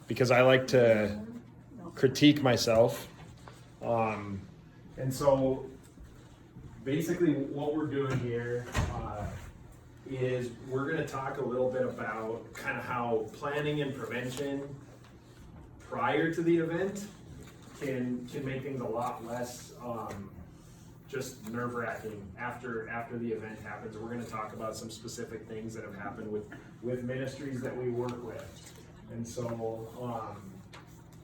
because I like to critique myself. And so basically what we're doing here is we're going to talk a little bit about kind of how planning and prevention prior to the event can make things a lot less just nerve-wracking after the event happens. We're going to talk about some specific things that have happened with ministries that we work with. And so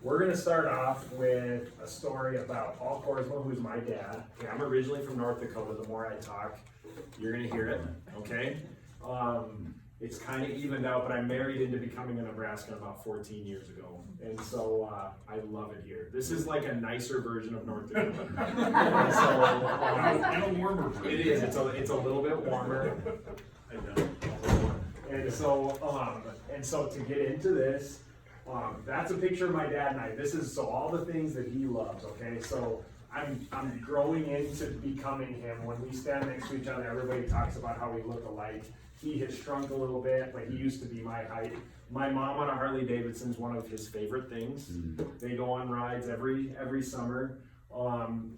we're going to start off with a story about Paul Korsmo, who's my dad. Okay, I'm originally from North Dakota. The more I talk, you're going to hear it, okay? It's kind of evened out, but I married into becoming a Nebraskan about 14 years ago. And so I love it here. This is like a nicer version of North Dakota. And so, and a warmer version. it is. It's a little bit warmer. I know. And so to get into this, that's a picture of my dad and I. This is so all the things that he loves. Okay, so I'm growing into becoming him. When we stand next to each other, everybody talks about how we look alike. He has shrunk a little bit, but he used to be my height. My mom on a Harley Davidson is one of his favorite things. They go on rides every summer.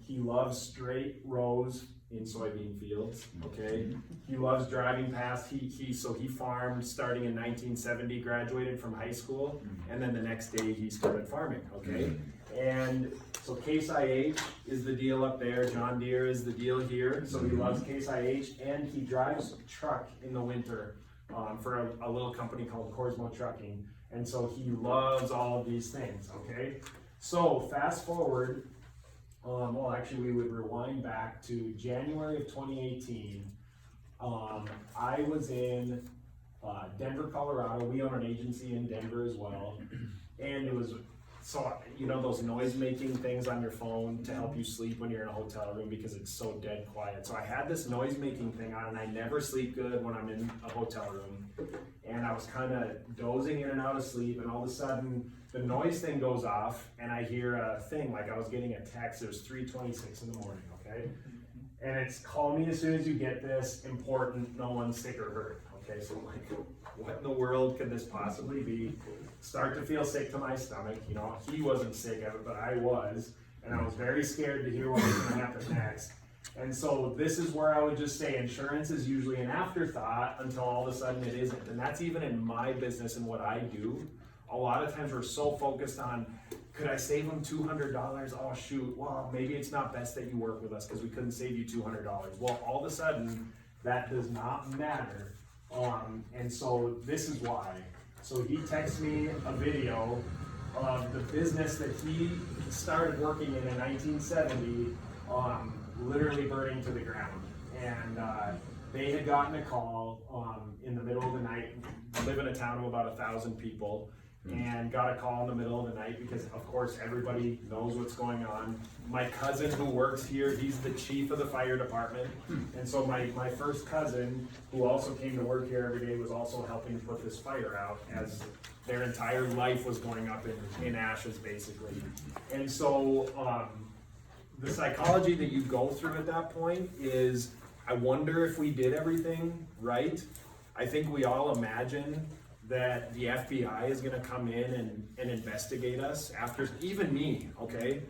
He loves straight rows in soybean fields. Okay, he loves driving past. He farmed starting in 1970, graduated from high school, and then the next day he started farming. Okay, and so Case IH is the deal up there. John Deere is the deal here. So he loves Case IH, and he drives a truck in the winter for a little company called Korsmo Trucking. And so he loves all of these things. Okay, so fast forward. Well, actually, we would rewind back to January of 2018. I was in Denver, Colorado. We own an agency in Denver as well. And it was, so, you know, those noise-making things on your phone to help you sleep when you're in a hotel room because it's so dead quiet. So I had this noise-making thing on, and I never sleep good when I'm in a hotel room. And I was kind of dozing in and out of sleep, and all of a sudden, the noise thing goes off, and I hear a thing, like I was getting a text. It was 3:26 in the morning, okay? And it's, call me as soon as you get this, important, no one's sick or hurt. Okay, so I'm like, what in the world could this possibly be? Start to feel sick to my stomach. You know, he wasn't sick of it, but I was, and I was very scared to hear what was gonna happen next. And so this is where I would just say insurance is usually an afterthought until all of a sudden it isn't. And that's even in my business and what I do. A lot of times we're so focused on, could I save them $200? Oh shoot, well maybe it's not best that you work with us because we couldn't save you $200. Well, all of a sudden that does not matter. And so this is why. So he texts me a video of the business that he started working in 1970, literally burning to the ground. And they had gotten a call in the middle of the night. I live in a town of about 1,000 people, and got a call in the middle of the night because of course everybody knows what's going on. My cousin who works here, he's the chief of the fire department. And so my first cousin, who also came to work here every day, was also helping to put this fire out as their entire life was going up in ashes basically. And so the psychology that you go through at that point is, I wonder if we did everything right. I think we all imagine that the FBI is going to come in and investigate us after, even me, okay?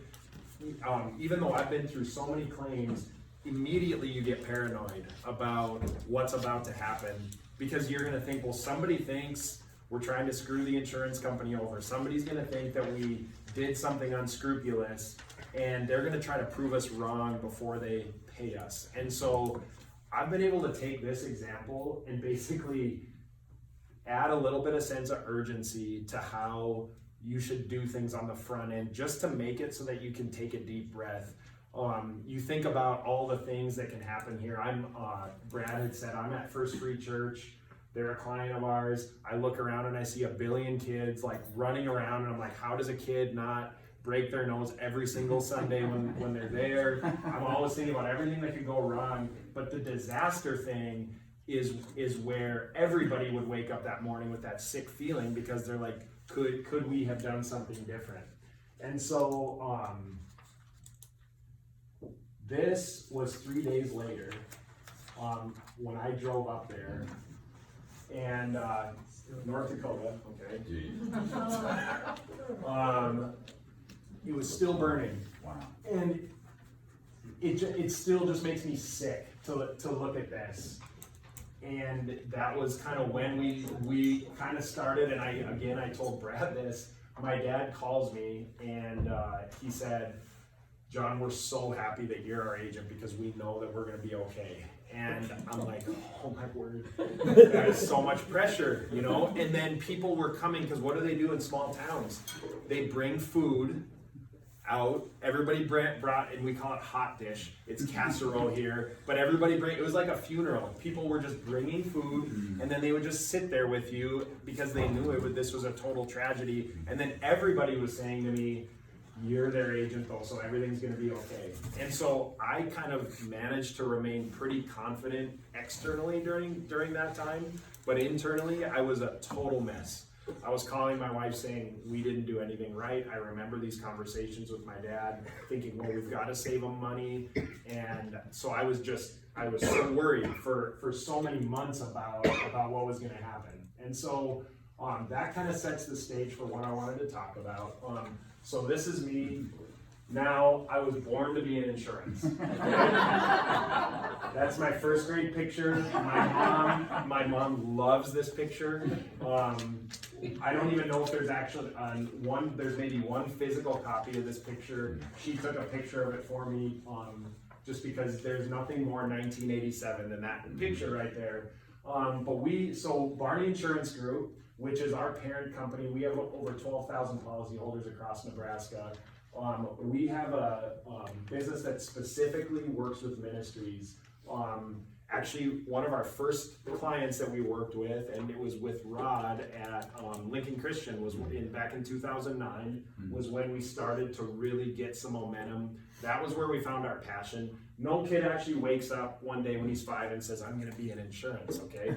Even though I've been through so many claims, immediately you get paranoid about what's about to happen because you're going to think, well, somebody thinks we're trying to screw the insurance company over. Somebody's going to think that we did something unscrupulous, and they're going to try to prove us wrong before they pay us. And so I've been able to take this example and basically add a little bit of sense of urgency to how you should do things on the front end, just to make it so that you can take a deep breath. You think about all the things that can happen here. Brad had said, I'm at First Free Church. They're a client of ours. I look around and I see 1 billion kids like running around, and I'm like, how does a kid not break their nose every single Sunday when they're there? I'm always thinking about everything that could go wrong, but the disaster thing is where everybody would wake up that morning with that sick feeling because they're like, could we have done something different? And so this was 3 days later when I drove up there, and North Dakota, okay. It was still burning. Wow. And it still just makes me sick to look at this. And that was kind of when we kind of started, and I told Brad this. My dad calls me and he said, John, we're so happy that you're our agent because we know that we're gonna be okay. And I'm like, oh my word, that is so much pressure, you know? And then people were coming, because what do they do in small towns? They bring food out, everybody brought, and we call it hot dish, it's casserole here, but everybody it was like a funeral. People were just bringing food, and then they would just sit there with you because they knew this was a total tragedy. And then everybody was saying to me, you're their agent though, so everything's gonna be okay. And so I kind of managed to remain pretty confident externally during that time, but internally I was a total mess. I was calling my wife saying we didn't do anything right. I remember these conversations with my dad thinking, well, we've got to save him money. And so I was so worried for so many months about what was going to happen. And so that kind of sets the stage for what I wanted to talk about. So this is me. Now, I was born to be in insurance. That's my first grade picture. My mom loves this picture. I don't even know if there's actually there's maybe one physical copy of this picture. She took a picture of it for me, just because there's nothing more 1987 than that picture right there. So Barney Insurance Group, which is our parent company, we have over 12,000 policyholders across Nebraska. We have a business that specifically works with ministries. Actually, one of our first clients that we worked with, and it was with Rod at Lincoln Christian, was back in 2009, was when we started to really get some momentum. That was where we found our passion. No kid actually wakes up one day when he's 5 and says, I'm gonna be in insurance, okay?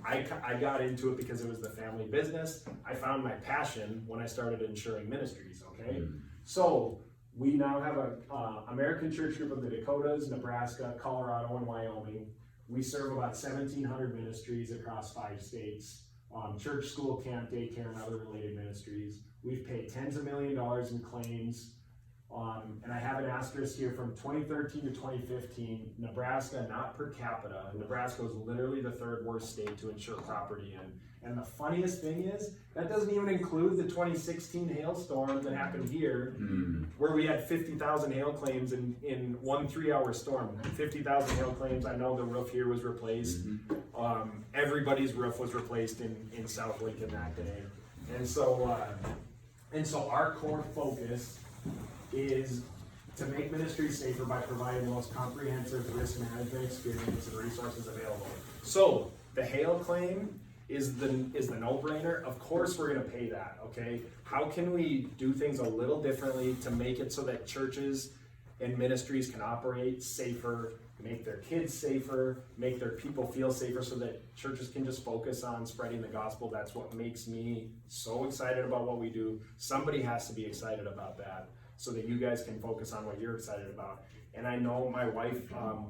I got into it because it was the family business. I found my passion when I started insuring ministries, okay? So we now have a American Church Group of the Dakotas, Nebraska, Colorado, and Wyoming. We serve about 1,700 ministries across 5 states. Church, school, camp, daycare, and other related ministries. We've paid tens of $millions in claims. And I have an asterisk here from 2013 to 2015, Nebraska, not per capita. Nebraska was literally the 3rd worst state to insure property in. And the funniest thing is, that doesn't even include the 2016 hailstorm that happened here, where we had 50,000 hail claims in one 3-hour storm. 50,000 hail claims. I know the roof here was replaced. Everybody's roof was replaced in South Lincoln that day. And so our core focus is to make ministries safer by providing the most comprehensive risk management experience and resources available. So the hail claim is the no-brainer. Of course we're going to pay that, okay? How can we do things a little differently to make it so that churches and ministries can operate safer, make their kids safer, make their people feel safer, so that churches can just focus on spreading the gospel? That's what makes me so excited about what we do. Somebody has to be excited about that, so that you guys can focus on what you're excited about. And I know my wife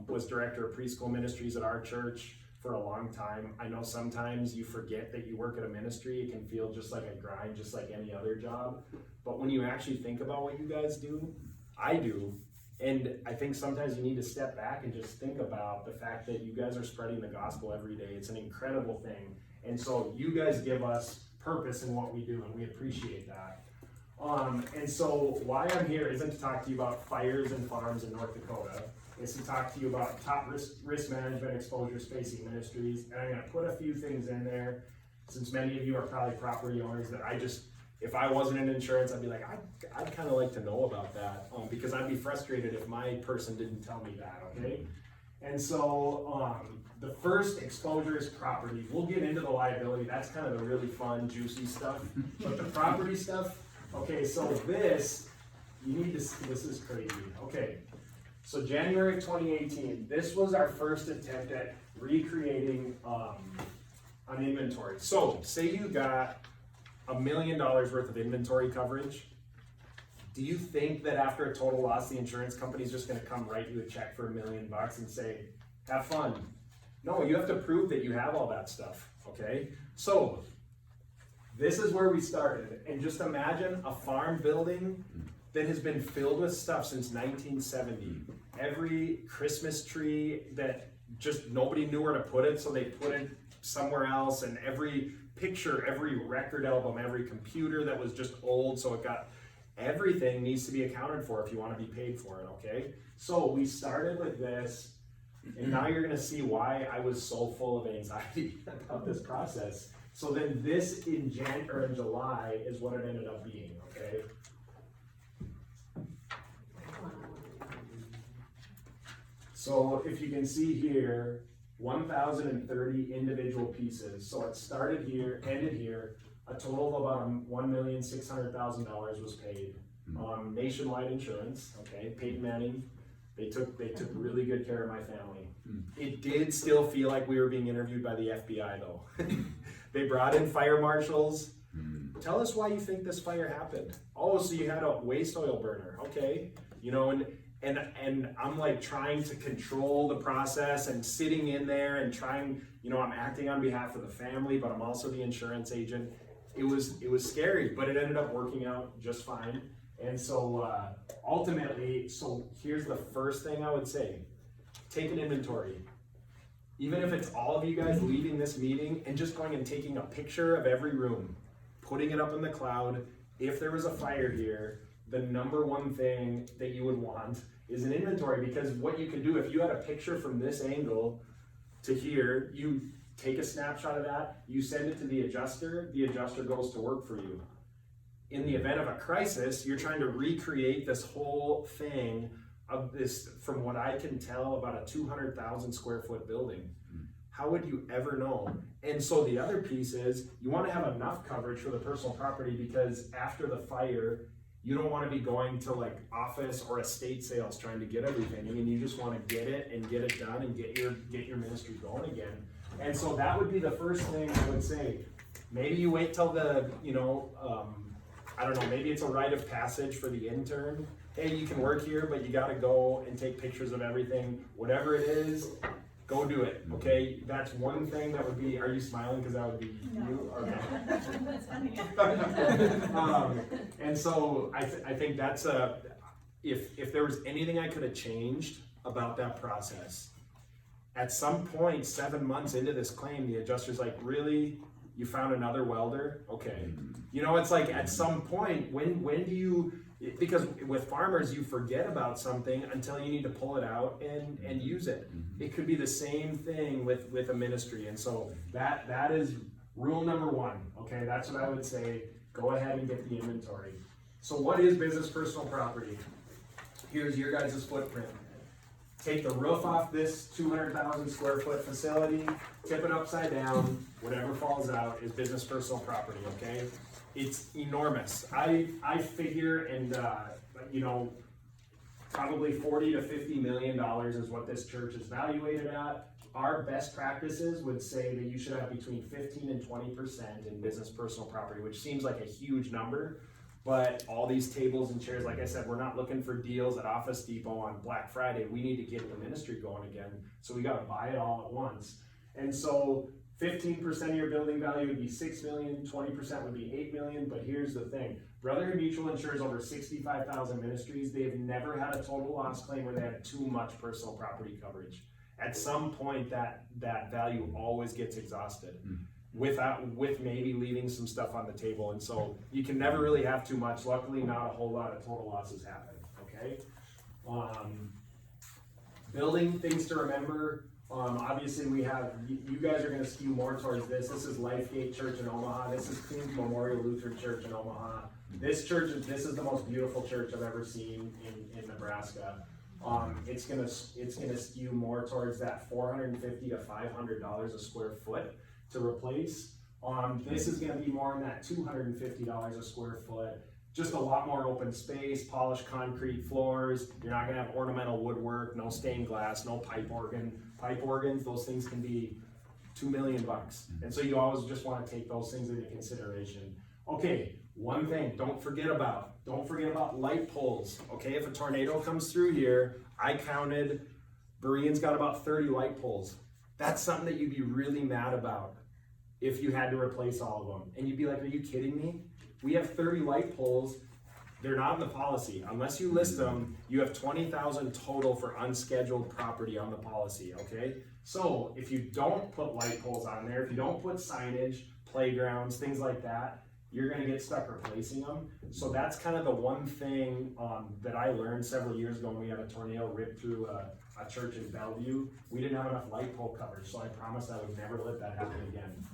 was director of preschool ministries at our church for a long time. I know sometimes you forget that you work at a ministry. It can feel just like a grind, just like any other job. But when you actually think about what you guys do, I do. And I think sometimes you need to step back and just think about the fact that you guys are spreading the gospel every day. It's an incredible thing. And so you guys give us purpose in what we do, and we appreciate that. And so why I'm here isn't to talk to you about fires and farms in North Dakota. It's to talk to you about top risk management exposures facing ministries. And I'm going to put a few things in there, since many of you are probably property owners, that if I wasn't in insurance, I'd be like, I'd kind of like to know about that, because I'd be frustrated if my person didn't tell me that, okay? And so the first exposure is property. We'll get into the liability. That's kind of the really fun, juicy stuff. But the property stuff, okay, so this is crazy. Okay, so January of 2018, this was our first attempt at recreating an inventory. So say you got $1 million worth of inventory coverage. Do you think that after a total loss, the insurance company's just gonna come write you a check for $1 million and say, have fun? No, you have to prove that you have all that stuff, okay? So This is where we started, and just imagine a farm building that has been filled with stuff since 1970. Every Christmas tree that just nobody knew where to put it, so they put it somewhere else, and every picture, every record album, every computer that was just old, so it got, everything needs to be accounted for if you want to be paid for it, okay? So we started with this, and now you're gonna see why I was so full of anxiety about this process. So then this in July is what it ended up being, okay? So if you can see here, 1,030 individual pieces. So it started here, ended here. A total of about $1,600,000 was paid. Nationwide insurance, okay, Peyton Manning, they took really good care of my family. It did still feel like we were being interviewed by the FBI though. They brought in fire marshals. Tell us why you think this fire happened. Oh, so you had a waste oil burner, okay. You know, and I'm like trying to control the process and sitting in there and trying, you know, I'm acting on behalf of the family, but I'm also the insurance agent. It was scary, but it ended up working out just fine. And so ultimately, so here's the first thing I would say, take an inventory. Even if it's all of you guys leaving this meeting and just going and taking a picture of every room, putting it up in the cloud. If there was a fire here, the number one thing that you would want is an inventory, because what you can do, if you had a picture from this angle to here, you take a snapshot of that, you send it to the adjuster goes to work for you. In the event of a crisis, you're trying to recreate this whole thing of this, from what I can tell, about a 200,000 square foot building. How would you ever know? And so the other piece is, you want to have enough coverage for the personal property, because after the fire, you don't want to be going to like office or estate sales trying to get everything. I mean, you just want to get it and get it done and get your ministry going again. And so that would be the first thing I would say. Maybe you wait till the, you know, I don't know, maybe it's a rite of passage for the intern. Hey, you can work here, but you got to go and take pictures of everything. Whatever it is, go do it, okay? That's one thing that would be, are you smiling because that would be you? Okay. And so I think that's if there was anything I could have changed about that process, at some point, 7 months into this claim, the adjuster's like, really? You found another welder? Okay. You know, it's like at some point, when do you, because with farmers, you forget about something until you need to pull it out and use it. It could be the same thing with a ministry. And so that is rule number one, okay? That's what I would say. Go ahead and get the inventory. So what is business personal property? Here's your guys' footprint. Take the roof off this 200,000 square foot facility, tip it upside down, whatever falls out is business personal property, okay? It's enormous. I figure, and you know, probably $40 to $50 million is what this church is valuated at. Our best practices would say that you should have between 15 and 20% in business personal property, which seems like a huge number. But all these tables and chairs, like I said, we're not looking for deals at Office Depot on Black Friday. We need to get the ministry going again. So we got to buy it all at once. And so 15% of your building value would be $6 million, 20% would be $8 million. But here's the thing. Brotherhood Mutual insures over 65,000 ministries. They've never had a total loss claim where they had too much personal property coverage. At some point, that value always gets exhausted. With maybe leaving some stuff on the table. And so you can never really have too much. Luckily, not a whole lot of total losses happen, okay? Building things to remember. Obviously we have, you guys are gonna skew more towards this. This is Lifegate Church in Omaha. This is Queens Memorial Lutheran Church in Omaha. This is the most beautiful church I've ever seen in Nebraska. It's gonna skew more towards that $450 to $500 a square foot to replace. This is going to be more in that $250 a square foot. Just a lot more open space, polished concrete floors. You're not going to have ornamental woodwork, no stained glass, no pipe organ. Pipe organs, those things can be $2 million. And so you always just want to take those things into consideration. Okay, one thing, don't forget about light poles. Okay, if a tornado comes through here, I counted, Berean's got about 30 light poles. That's something that you'd be really mad about. if you had to replace all of them. And you'd be like, are you kidding me? We have 30 light poles. They're not in the policy. Unless you list them, you have 20,000 total for unscheduled property on the policy, okay? So if you don't put light poles on there, if you don't put signage, playgrounds, things like that, you're gonna get stuck replacing them. So that's kind of the one thing that I learned several years ago when we had a tornado rip through a church in Bellevue. We didn't have enough light pole coverage, so I promised I would never let that happen again,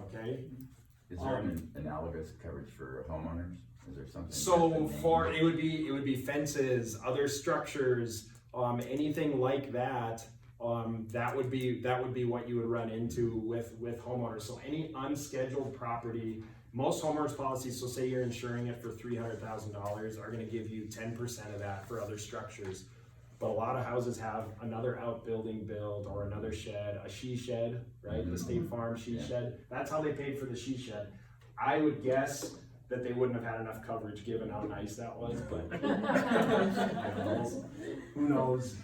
okay? Is there an analogous coverage for homeowners? Is there something? So for, it would be fences, other structures, anything like that. That would be what you would run into with homeowners. So any unscheduled property, most homeowners policies, so say you're insuring it for $300,000, are gonna give you 10% of that for other structures. But a lot of houses have another outbuilding build or another shed, a she shed, right? The State Farm she shed. That's how they paid for the she shed. I would guess that they wouldn't have had enough coverage given how nice that was, but who knows?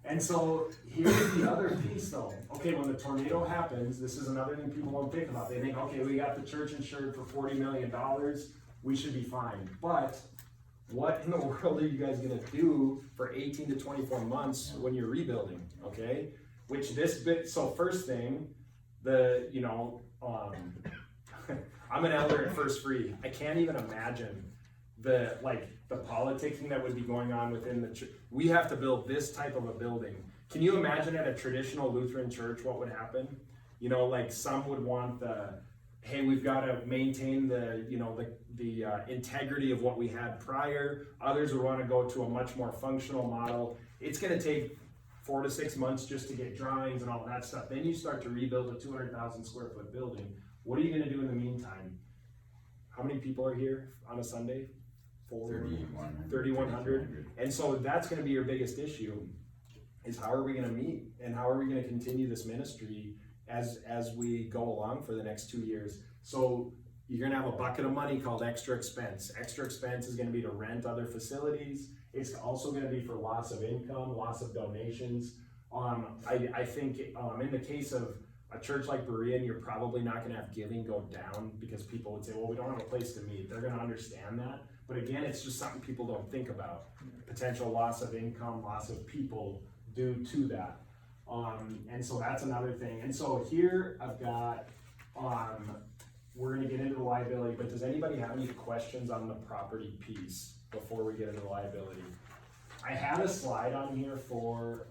And so here's the other piece though. Okay, when the tornado happens, this is another thing people don't think about. They think, okay, we got the church insured for $40 million, we should be fine. But what in the world are you guys gonna do for 18 to 24 months when you're rebuilding, okay? So first thing, I'm an elder at First Free. I can't even imagine the politicking that would be going on within the church. We have to build this type of a building. Can you imagine at a traditional Lutheran church what would happen? Some would want hey, we've got to maintain the integrity of what we had prior. Others would want to go to a much more functional model. It's going to take 4 to 6 months just to get drawings and all that stuff. Then you start to rebuild a 200,000 square foot building. What are you going to do in the meantime? How many people are here on a Sunday? 3,100. And so that's going to be your biggest issue, is how are we going to meet and how are we going to continue this ministry as we go along for the next 2 years. So you're going to have a bucket of money called extra expense. Extra expense is going to be to rent other facilities. It's also going to be for loss of income, loss of donations. I think in the case of a church like Berean, you're probably not going to have giving go down because people would say, well, we don't have a place to meet. They're going to understand that. But again, it's just something people don't think about. Potential loss of income, loss of people due to that. And so that's another thing. And so here I've got, we're going to get into the liability, but does anybody have any questions on the property piece before we get into the liability? I had a slide on here for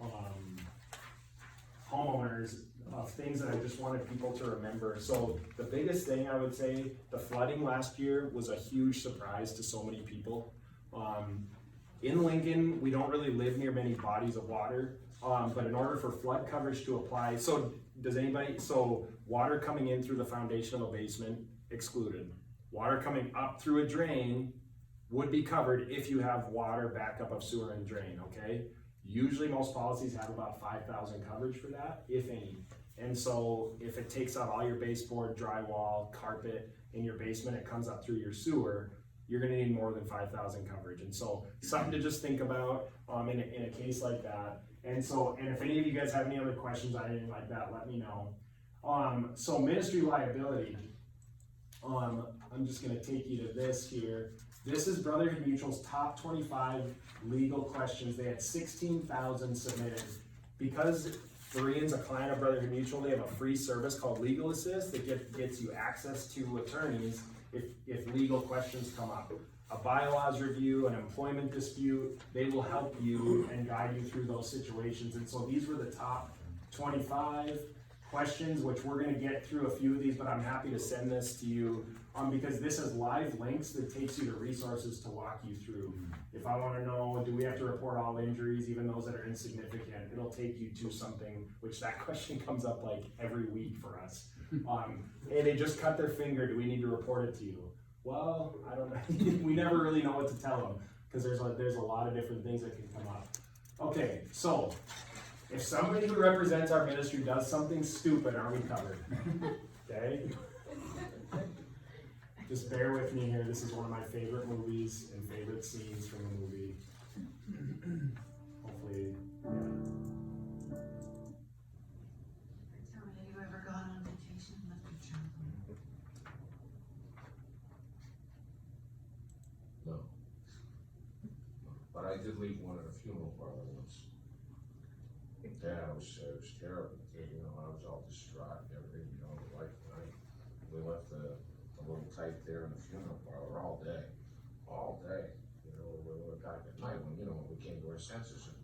homeowners of things that I just wanted people to remember. So the biggest thing I would say, the flooding last year was a huge surprise to so many people. In Lincoln, we don't really live near many bodies of water, but in order for flood coverage to apply, so water coming in through the foundation of a basement, excluded. Water coming up through a drain would be covered if you have water backup of sewer and drain, okay? Usually most policies have about 5,000 coverage for that, if any. And so if it takes out all your baseboard, drywall, carpet in your basement, it comes up through your sewer, you're gonna need more than 5,000 coverage. And so something to just think about in a case like that. And if any of you guys have any other questions on anything like that, let me know. So ministry liability, I'm just gonna take you to this here. This is Brotherhood Mutual's top 25 legal questions. They had 16,000 submitted. Because Berean's a client of Brotherhood Mutual, they have a free service called Legal Assist that gets you access to attorneys if legal questions come up. A bylaws review, an employment dispute, they will help you and guide you through those situations. And so these were the top 25 questions, which we're going to get through a few of these, but I'm happy to send this to you because this is live links that takes you to resources to walk you through. If I want to know, do we have to report all injuries, even those that are insignificant, it'll take you to something, which that question comes up like every week for us. Hey, they just cut their finger, do we need to report it to you? Well, I don't know. We never really know what to tell them because there's a lot of different things that can come up. Okay, so if somebody who represents our ministry does something stupid, are we covered? Okay? Just bear with me here. This is one of my favorite movies and favorite scenes from the movie. Hopefully, yeah. Tell me, have you ever No. But I did leave one at a funeral parlor once. Yeah, it was terrible, you know, I was all distraught and everything, you know, the wife and I, we left the little type there in the funeral parlor all day, you know, we were back at night when, you know, when we came to our senses, and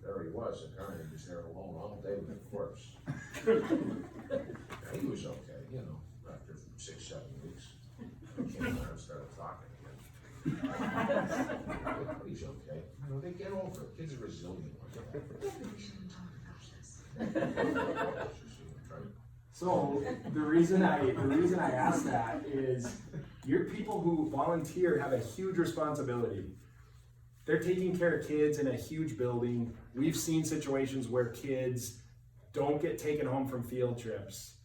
there he was, apparently he was there alone all day with a corpse. He was okay, you know, after 6-7 weeks, came out and started talking again. He's okay, you know, they get over it, kids are resilient like that. So the reason I ask that is your people who volunteer have a huge responsibility. They're taking care of kids in a huge building. We've seen situations where kids don't get taken home from field trips.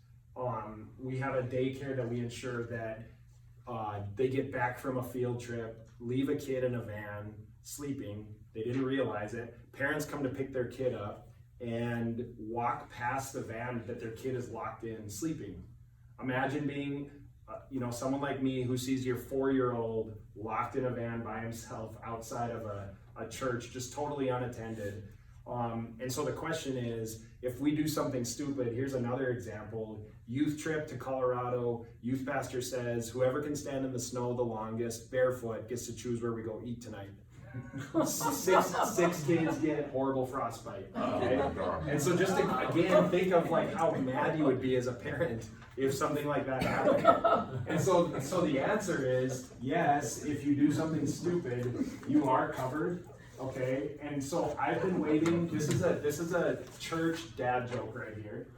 We have a daycare that we ensure that they get back from a field trip, leave a kid in a van sleeping. They didn't realize it. Parents come to pick their kid up and walk past the van that their kid is locked in sleeping. Imagine being, someone like me who sees your 4-year-old locked in a van by himself outside of a church, just totally unattended. And so the question is, if we do something stupid, here's another example. Youth trip to Colorado, youth pastor says, whoever can stand in the snow the longest, barefoot, gets to choose where we go eat tonight. Six kids get horrible frostbite, okay? And so just to, again, think of like how mad you would be as a parent if something like that happened. And so the answer is, yes, if you do something stupid, you are covered. Okay, and so I've been waiting. This is a church dad joke right here.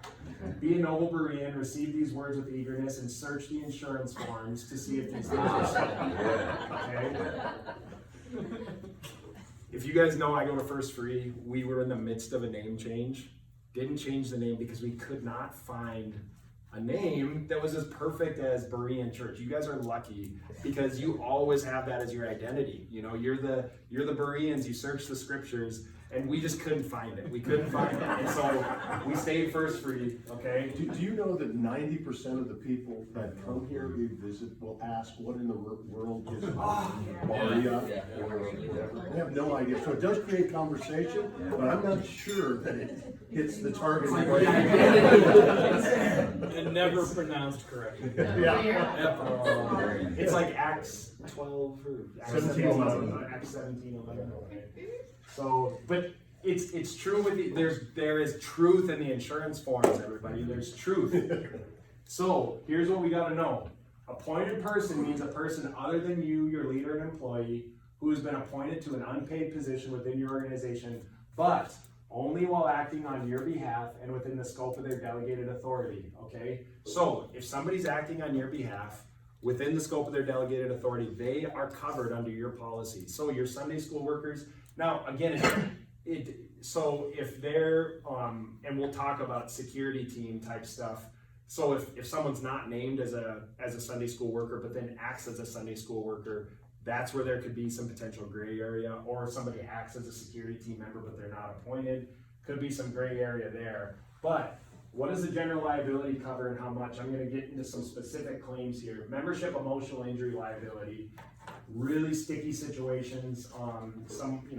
Be a noble Berean, receive these words with eagerness, and search the insurance forms to see if these things are so. Okay. If you guys know, I go to First Free. We were in the midst of a name change. Didn't change the name because we could not find a name that was as perfect as Berean Church. You guys are lucky because you always have that as your identity. You know, you're the Bereans, you search the scriptures, and we just couldn't find it. We couldn't find it. And so we stayed First Free, okay? Do you know that 90% of the people that come here we visit will ask what in the world is Maria or whatever? They have no idea. So it does create conversation, but I'm not sure that it hits the target. And never pronounced correctly. It's like Acts 12 or Acts 17, Acts 17, 11. So, but it's true with there is truth in the insurance forms, everybody. There's truth. So here's what we got to know. Appointed person means a person other than you, your leader and employee, who has been appointed to an unpaid position within your organization, but only while acting on your behalf and within the scope of their delegated authority, okay? So if somebody's acting on your behalf within the scope of their delegated authority, they are covered under your policy. So your Sunday school workers, now again, so if they're, and we'll talk about security team type stuff. So if someone's not named as a Sunday school worker, but then acts as a Sunday school worker, that's where there could be some potential gray area, or somebody acts as a security team member, but they're not appointed. Could be some gray area there. But what does the general liability cover and how much? I'm going to get into some specific claims here. Membership emotional injury liability, really sticky situations.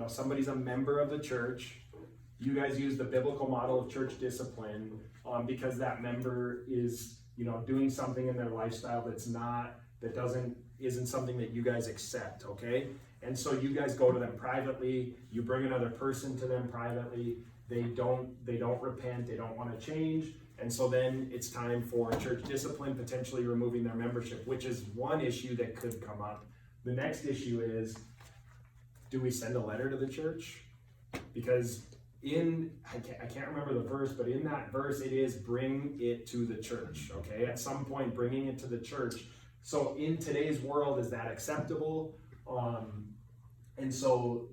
Somebody's a member of the church. You guys use the biblical model of church discipline because that member is, doing something in their lifestyle isn't something that you guys accept, okay? And so you guys go to them privately, you bring another person to them privately, they don't repent, they don't want to change, and so then it's time for church discipline, potentially removing their membership, which is one issue that could come up. The next issue is, do we send a letter to the church? Because I can't remember the verse, but in that verse it is bring it to the church, okay? At some point, bringing it to the church. So in today's world, is that acceptable? And so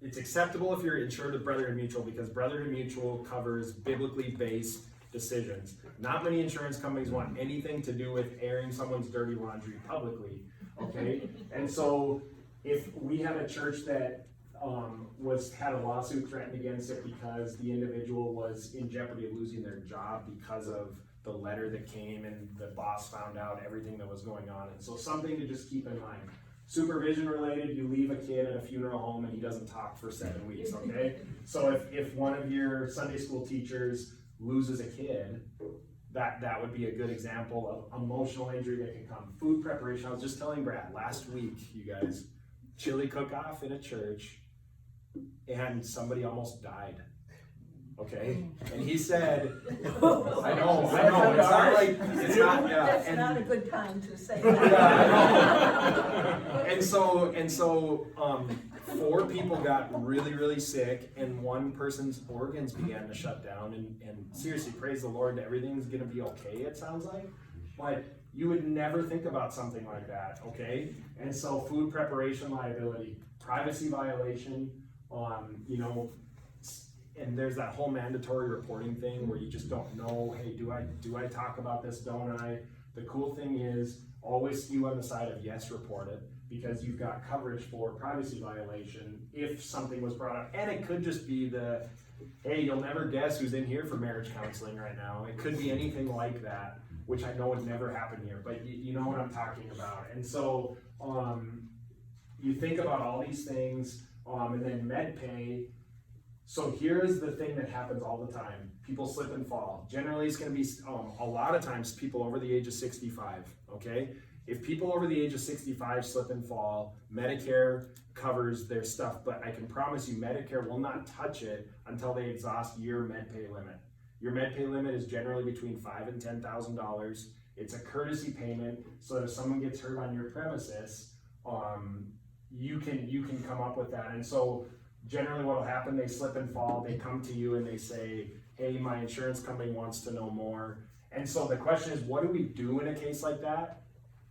it's acceptable if you're insured with Brotherhood Mutual because Brotherhood Mutual covers biblically based decisions. Not many insurance companies want anything to do with airing someone's dirty laundry publicly, okay? And so if we have a church that had a lawsuit threatened against it because the individual was in jeopardy of losing their job because of the letter that came and the boss found out everything that was going on. And so something to just keep in mind. Supervision related, you leave a kid at a funeral home and he doesn't talk for 7 weeks, okay? So if one of your Sunday school teachers loses a kid, that would be a good example of emotional injury that can come. Food preparation, I was just telling Brad, last week, you guys, chili cook-off in a church, and somebody almost died. Okay, and he said, I know, it's not like, it's not, yeah. That's and- not a good time to say Yeah, that. I know. And so, 4 people got really, really sick, and one person's organs began to shut down, and seriously, praise the Lord, everything's gonna be okay, it sounds like. But you would never think about something like that, okay? And so food preparation liability, privacy violation, you know, and there's that whole mandatory reporting thing where you just don't know, hey, do I talk about this, don't I? The cool thing is, always skew on the side of yes, report it, because you've got coverage for privacy violation if something was brought up. And it could just be the, hey, you'll never guess who's in here for marriage counseling right now. It could be anything like that, which I know would never happen here, but you know what I'm talking about. And so, you think about all these things, and then med pay. So here's the thing that happens all the time. People slip and fall. Generally, it's gonna be, a lot of times, people over the age of 65, okay? If people over the age of 65 slip and fall, Medicare covers their stuff, but I can promise you Medicare will not touch it until they exhaust your med pay limit. Your med pay limit is generally between $5,000 and $10,000. It's a courtesy payment, so that if someone gets hurt on your premises, you can come up with that. And so generally what will happen, they slip and fall, they come to you and they say, hey, my insurance company wants to know more. And so the question is, what do we do in a case like that?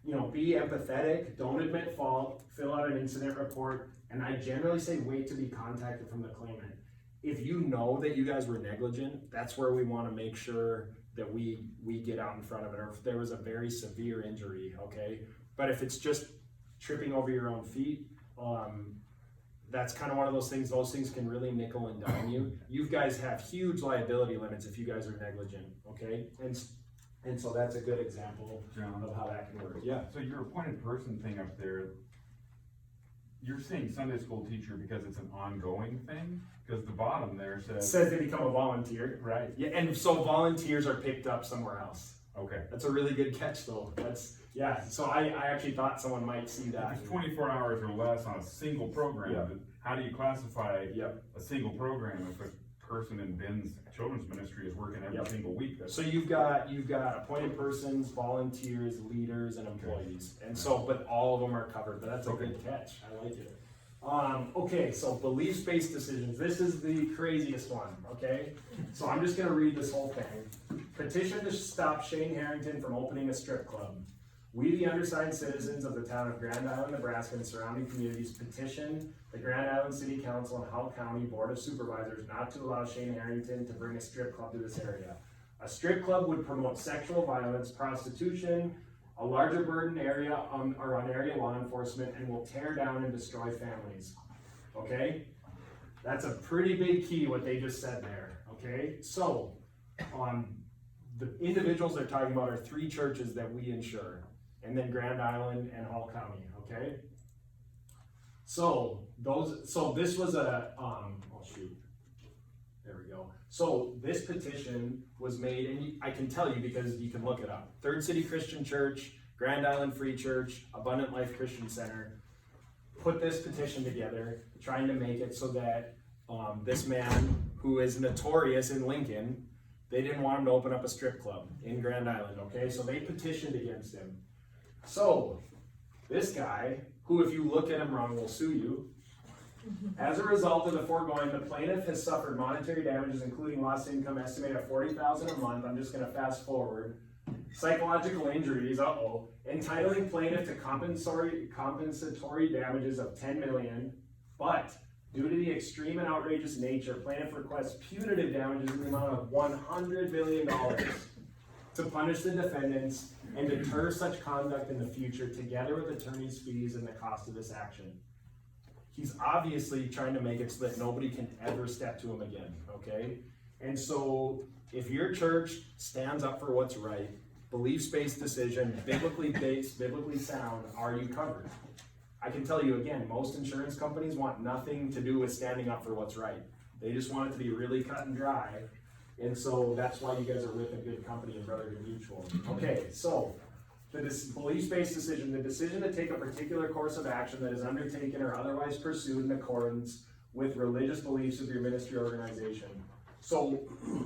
You know, be empathetic, don't admit fault, fill out an incident report, and I generally say wait to be contacted from the claimant. If you know that you guys were negligent, that's where we want to make sure that we get out in front of it, or if there was a very severe injury, okay? But if it's just tripping over your own feet, that's kind of one of those things can really nickel and dime you. You guys have huge liability limits if you guys are negligent, okay? And so that's a good example of how that can work. Yeah. So your appointed person thing up there, you're saying Sunday school teacher because it's an ongoing thing? Because the bottom there It says. says they become a volunteer. Right, Yeah, and so volunteers are picked up somewhere else. okay. That's a really good catch though. Yeah, so I actually thought someone might see If that. it's 24 hours or less on a single program, Yeah. how do you classify Yep. a single program if a person in Ben's children's ministry is working every Yep. single week? That's So you've got appointed persons, volunteers, leaders, and employees. And so, but all of them are covered, but that's a good catch. I like it. Okay, so beliefs-based decisions. This is the craziest one, okay? So I'm just gonna read this whole thing. Petition to stop Shane Harrington from opening a strip club. We, the undersigned citizens of the town of Grand Island, Nebraska and surrounding communities, petition the Grand Island City Council and Hull County Board of Supervisors not to allow Shane Harrington to bring a strip club to this area. A strip club would promote sexual violence, prostitution, a larger burden area on area law enforcement, and will tear down and destroy families. Okay? That's a pretty big key what they just said there. Okay? So, the individuals they're talking about are 3 churches that we insure, and then Grand Island and Hull County, okay? So this was a, there we go. So this petition was made, and I can tell you because you can look it up. Third City Christian Church, Grand Island Free Church, Abundant Life Christian Center, put this petition together, trying to make it so that this man, who is notorious in Lincoln, they didn't want him to open up a strip club in Grand Island, okay? So they petitioned against him. So, this guy, who if you look at him wrong will sue you, as a result of the foregoing, the plaintiff has suffered monetary damages, including lost income estimated at $40,000 a month. I'm just gonna fast forward. Psychological injuries, entitling plaintiff to compensatory damages of $10 million, but due to the extreme and outrageous nature, plaintiff requests punitive damages in the amount of $100 million to punish the defendants and deter such conduct in the future, together with attorney's fees and the cost of this action. He's obviously trying to make it so that nobody can ever step to him again, okay? And so, if your church stands up for what's right, beliefs-based decision, biblically based, biblically sound, are you covered? I can tell you again, most insurance companies want nothing to do with standing up for what's right. They just want it to be really cut and dry. And so that's why you guys are with a good company in Brotherhood Mutual. Okay, so the beliefs-based decision, the decision to take a particular course of action that is undertaken or otherwise pursued in accordance with religious beliefs of your ministry or organization. So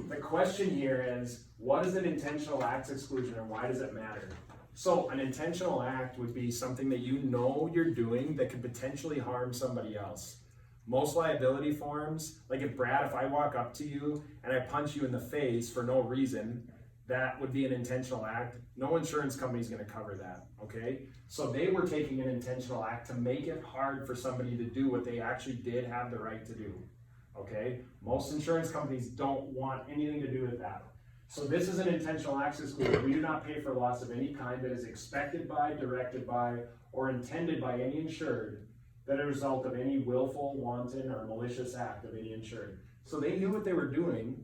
the question here is, what is an intentional acts exclusion and why does it matter? So an intentional act would be something that you know you're doing that could potentially harm somebody else. Most liability forms, like if I walk up to you and I punch you in the face for no reason, that would be an intentional act. No insurance company is going to cover that, okay? So they were taking an intentional act to make it hard for somebody to do what they actually did have the right to do, okay? Most insurance companies don't want anything to do with that. So this is an intentional acts exclusion. We do not pay for loss of any kind that is expected by, directed by, or intended by any insured that a result of any willful, wanton, or malicious act of any insured. So they knew what they were doing.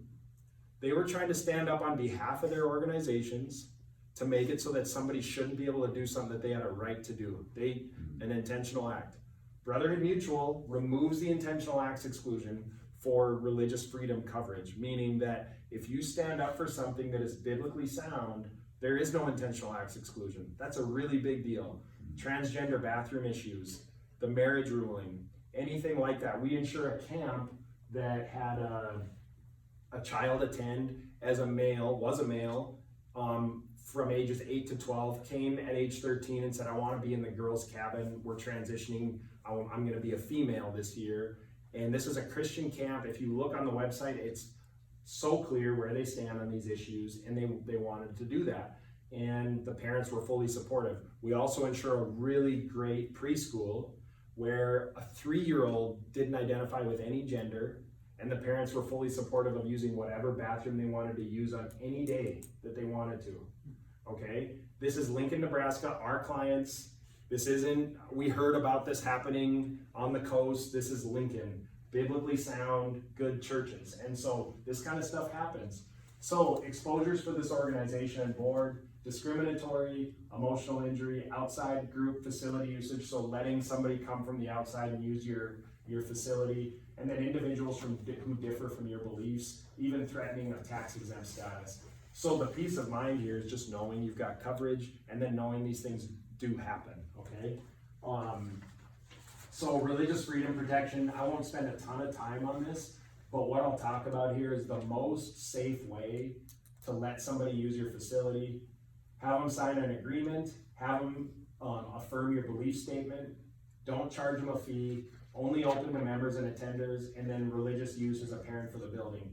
They were trying to stand up on behalf of their organizations to make it so that somebody shouldn't be able to do something that they had a right to do. An intentional act. Brotherhood Mutual removes the intentional acts exclusion for religious freedom coverage, meaning that if you stand up for something that is biblically sound, there is no intentional acts exclusion. That's a really big deal. Transgender bathroom issues, the marriage ruling, anything like that. We insure a camp that had a child attend as a male, from ages 8 to 12, came at age 13 and said, I want to be in the girls' cabin. We're transitioning. I'm going to be a female this year. And this is a Christian camp. If you look on the website, it's so clear where they stand on these issues, and they wanted to do that. And the parents were fully supportive. We also insure a really great preschool where a 3-year-old didn't identify with any gender, and the parents were fully supportive of using whatever bathroom they wanted to use on any day that they wanted to. Okay? This is Lincoln, Nebraska. Our clients, we heard about this happening on the coast. This is Lincoln. Biblically sound, good churches. And so this kind of stuff happens. So exposures for this organization and board: discriminatory, emotional injury, outside group facility usage, so letting somebody come from the outside and use your facility, and then individuals who differ from your beliefs, even threatening a tax-exempt status. So the peace of mind here is just knowing you've got coverage, and then knowing these things do happen, okay? So religious freedom protection, I won't spend a ton of time on this, but what I'll talk about here is the most safe way to let somebody use your facility. Have them sign an agreement, have them affirm your belief statement, don't charge them a fee, only open to members and attenders, and then religious use is apparent for the building.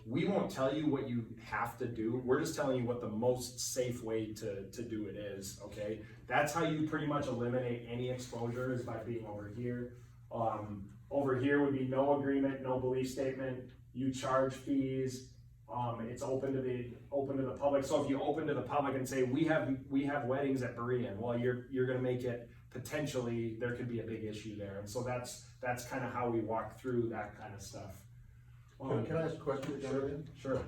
We won't tell you what you have to do, we're just telling you what the most safe way to do it is, okay? That's how you pretty much eliminate any exposure, is by being over here. Over here would be no agreement, no belief statement, you charge fees, it's open to the public. So if you open to the public and say, we have weddings at Berean, well, you're gonna make it, potentially, there could be a big issue there. And so that's kind of how we walk through that kind of stuff. Can I ask a question? Sure.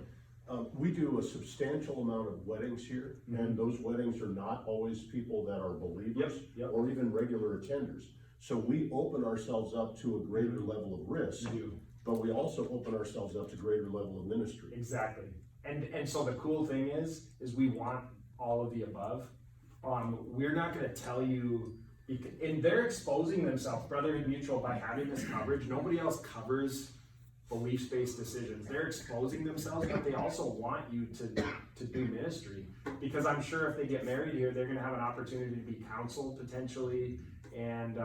We do a substantial amount of weddings here, and those weddings are not always people that are believers Yep. or even regular attenders. So we open ourselves up to a greater level of risk, but we also open ourselves up to greater level of ministry. Exactly. And so the cool thing is we want all of the above. We're not going to tell you, and they're exposing themselves, Brotherhood Mutual, by having this coverage. Nobody else covers beliefs-based decisions. They're exposing themselves, but they also want you to do ministry, because I'm sure if they get married here, they're going to have an opportunity to be counseled potentially, and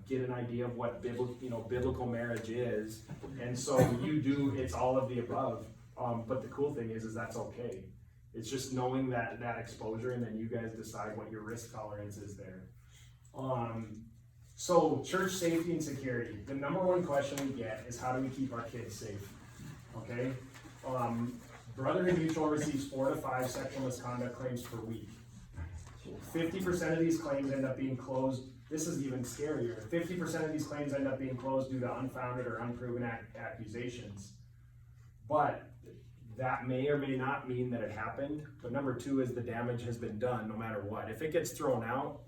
get an idea of what biblical marriage is. And so it's all of the above. But the cool thing is that's okay. It's just knowing that exposure, and then you guys decide what your risk tolerance is there. So church safety and security. The number one question we get is, how do we keep our kids safe? Okay? Brotherhood Mutual receives 4 to 5 sexual misconduct claims per week. 50% of these claims end up being closed. This is even scarier. 50% of these claims end up being closed due to unfounded or unproven accusations. But that may or may not mean that it happened. But number 2 is the damage has been done no matter what. If it gets thrown out,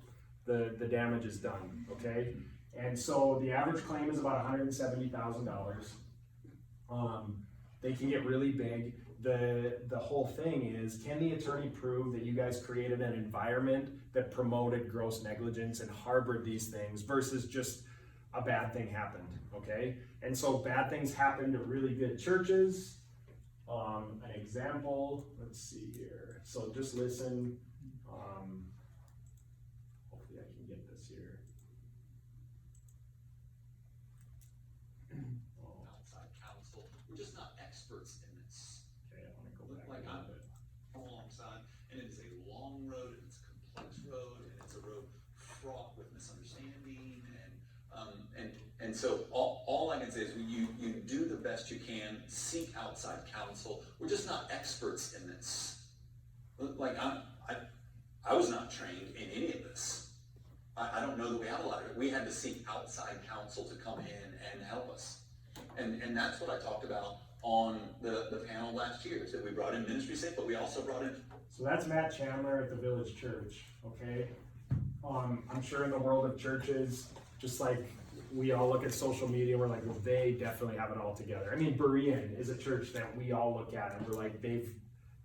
the damage is done, okay? And so the average claim is about $170,000. They can get really big. The whole thing is, can the attorney prove that you guys created an environment that promoted gross negligence and harbored these things versus just a bad thing happened, okay? And so bad things happen to really good churches. An example, let's see here. So just listen. Hopefully I can get this here. Outside counsel, we're just not experts in this. Okay, I wanna go back Like a I'm little bit. alongside, and it is a long road, and it's a complex road, and it's a road fraught with misunderstanding, and so all I can say is you do the best you can, seek outside counsel. We're just not experts in this. Like I was not trained in any of this. I don't know that we have a lot of it. We had to seek outside counsel to come in and help us. And that's what I talked about on the panel last year, is that we brought in Ministry Safe, but we also brought in. So that's Matt Chandler at the Village Church, okay? I'm sure in the world of churches, just like we all look at social media, we're like, well, they definitely have it all together. I mean, Berean is a church that we all look at and we're like, they've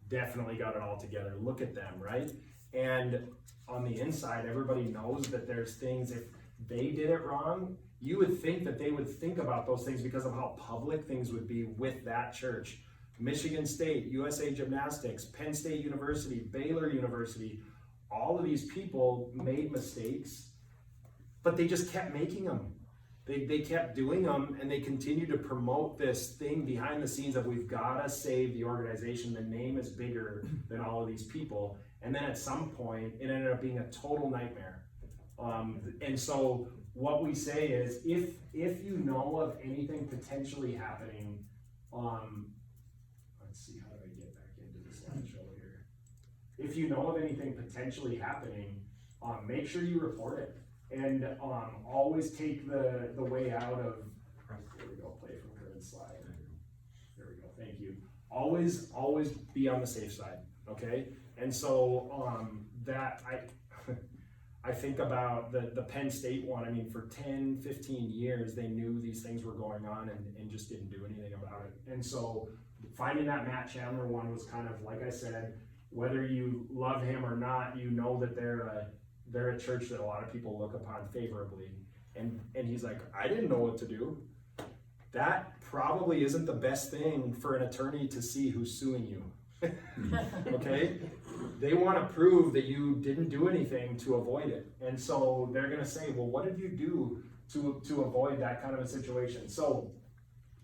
definitely got it all together. Look at them, right? And on the inside, everybody knows that there's things, if they did it wrong, you would think that they would think about those things because of how public things would be with that church. Michigan State, USA Gymnastics, Penn State University, Baylor University, all of these people made mistakes, but they just kept making them. They kept doing them, and they continue to promote this thing behind the scenes of we've got to save the organization. The name is bigger than all of these people. And then at some point, it ended up being a total nightmare. And so what we say is, if you know of anything potentially happening, let's see, how do I get back into the slideshow here? If you know of anything potentially happening, make sure you report it. And always take the way out of, there we go, play from current slide. There we go, thank you. Always be on the safe side, okay? And so that I think about the Penn State one. I mean, for 10, 15 years, they knew these things were going on and just didn't do anything about it. And so finding that Matt Chandler one was kind of, like I said, whether you love him or not, you know that they're a church that a lot of people look upon favorably. And he's like, I didn't know what to do. That probably isn't the best thing for an attorney to see who's suing you. Okay? They want to prove that you didn't do anything to avoid it. And so they're going to say, well, what did you do to avoid that kind of a situation? So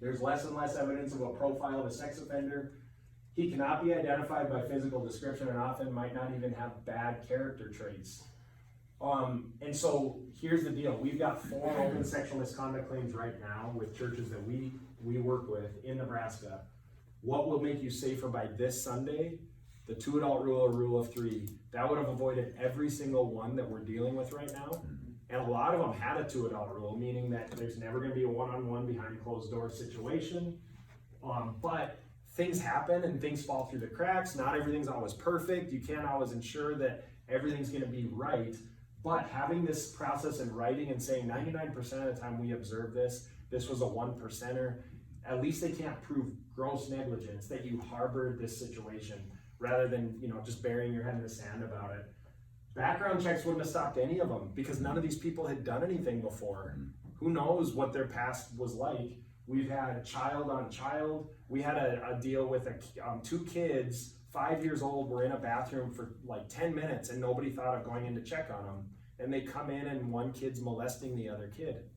there's less and less evidence of a profile of a sex offender. He cannot be identified by physical description and often might not even have bad character traits. And so here's the deal. We've got 4 open sexual misconduct claims right now with churches that we work with in Nebraska. What will make you safer by this Sunday? The 2-adult rule or rule of 3. That would have avoided every single one that we're dealing with right now. And a lot of them had a 2-adult rule, meaning that there's never going to be a one-on-one behind closed door situation. But things happen and things fall through the cracks. Not everything's always perfect. You can't always ensure that everything's going to be right. But having this process in writing and saying 99% of the time we observe this was a 1%er, at least they can't prove gross negligence, that you harbored this situation, rather than, just burying your head in the sand about it. Background checks wouldn't have stopped any of them because none of these people had done anything before. Who knows what their past was like? We've had child on child. We had a deal with 2 kids, 5 years old, were in a bathroom for like 10 minutes and nobody thought of going in to check on them. And they come in and one kid's molesting the other kid,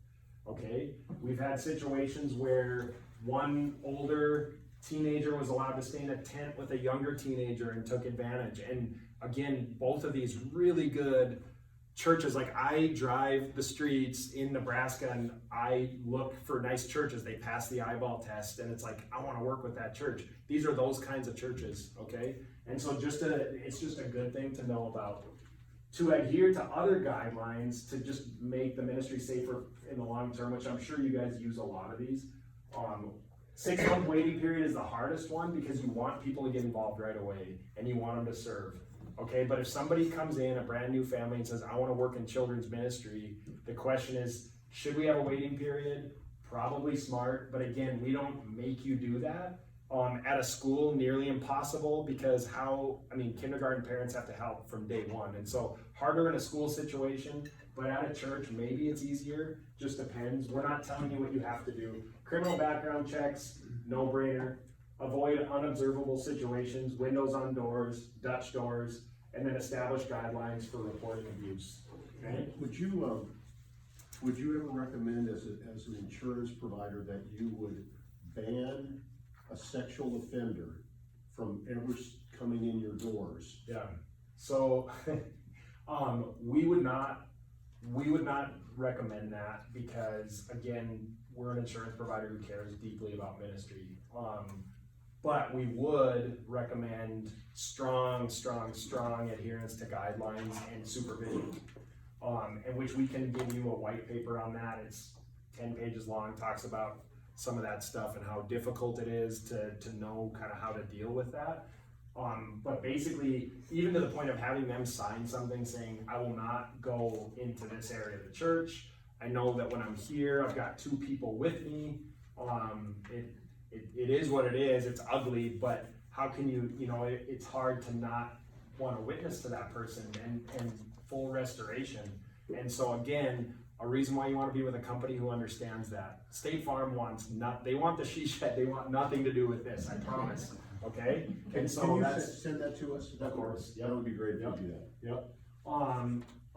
okay? We've had situations where one older teenager was allowed to stay in a tent with a younger teenager and took advantage. And again, both of these really good churches, like I drive the streets in Nebraska and I look for nice churches. They pass the eyeball test and it's like, I want to work with that church. These are those kinds of churches, okay? And so it's just a good thing to know about. To adhere to other guidelines to just make the ministry safer in the long term, which I'm sure you guys use a lot of these. 6-month waiting period is the hardest one because you want people to get involved right away and you want them to serve. okay? But if somebody comes in, a brand new family, and says, I wanna work in children's ministry, the question is, should we have a waiting period? Probably smart, but again, we don't make you do that. At a school, nearly impossible, because kindergarten parents have to help from day one, and so harder in a school situation, but at a church, maybe it's easier, just depends. We're not telling you what you have to do. Criminal background checks, no brainer. Avoid unobservable situations, windows on doors, Dutch doors, and then establish guidelines for reporting abuse, okay? Would you ever recommend as an insurance provider that you would ban a sexual offender from ever coming in your doors? Yeah, so, we would not recommend that, because again, we're an insurance provider who cares deeply about ministry. But we would recommend strong adherence to guidelines and supervision. In which we can give you a white paper on that. It's 10 pages long, talks about some of that stuff and how difficult it is to know kind of how to deal with that. But basically, even to the point of having them sign something saying, I will not go into this area of the church. I know that when I'm here, I've got 2 people with me. It is what it is, it's ugly, but how can it's hard to not want to witness to that person and full restoration. And so again, a reason why you want to be with a company who understands that. State Farm they want the she shed, they want nothing to do with this, I promise, okay? And so Can you that's, send that to us? of course, That would be great if you Yep. do that. Yep.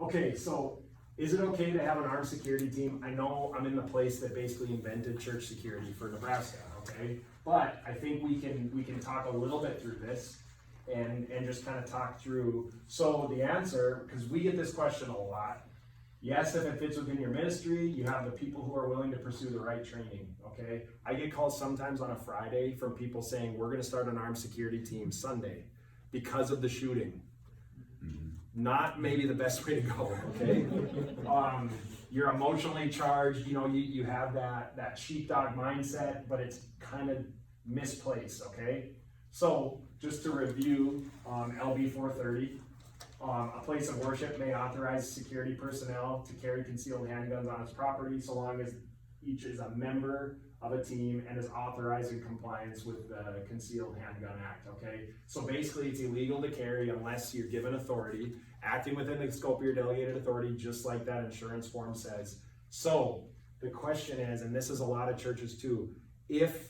Okay, so is it okay to have an armed security team? I know I'm in the place that basically invented church security for Nebraska, okay? But I think we can talk a little bit through this and just kind of talk through. So the answer, because we get this question a lot, yes, if it fits within your ministry, you have the people who are willing to pursue the right training, okay? I get calls sometimes on a Friday from people saying, we're gonna start an armed security team Sunday because of the shooting. Not maybe the best way to go, okay? You're emotionally charged, you have that sheepdog mindset, but it's kind of misplaced, okay? So just to review, LB 430, a place of worship may authorize security personnel to carry concealed handguns on its property so long as each is a member of a team and is authorized in compliance with the Concealed Handgun Act, okay? So basically it's illegal to carry unless you're given authority, acting within the scope of your delegated authority, just like that insurance form says. So the question is, and this is a lot of churches too, if,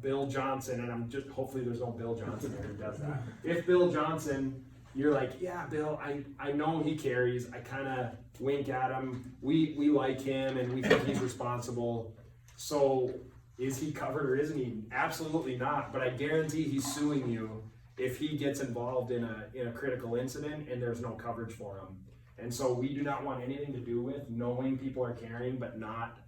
Bill Johnson, and hopefully there's no Bill Johnson here who does that. If Bill Johnson, you're like, yeah, Bill, I know he carries, I kind of wink at him, we like him and we think he's responsible. So is he covered or isn't he? Absolutely not, but I guarantee he's suing you if he gets involved in a critical incident and there's no coverage for him. And so we do not want anything to do with knowing people are carrying but not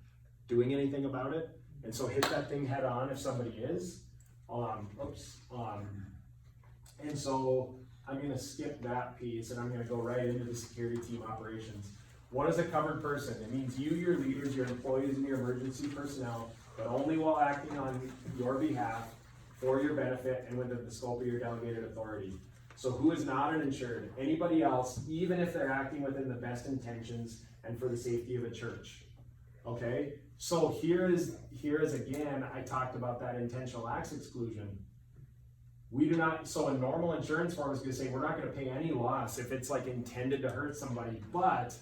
doing anything about it. And so hit that thing head on if somebody is. And so I'm gonna skip that piece and I'm gonna go right into the security team operations. What is a covered person? It means you, your leaders, your employees, and your emergency personnel, but only while acting on your behalf, for your benefit, and within the scope of your delegated authority. So who is not an insured? Anybody else, even if they're acting within the best intentions and for the safety of a church. Okay? So here is again, I talked about that intentional acts exclusion. We do not, so a normal insurance form is gonna say, we're not gonna pay any loss if it's like intended to hurt somebody, but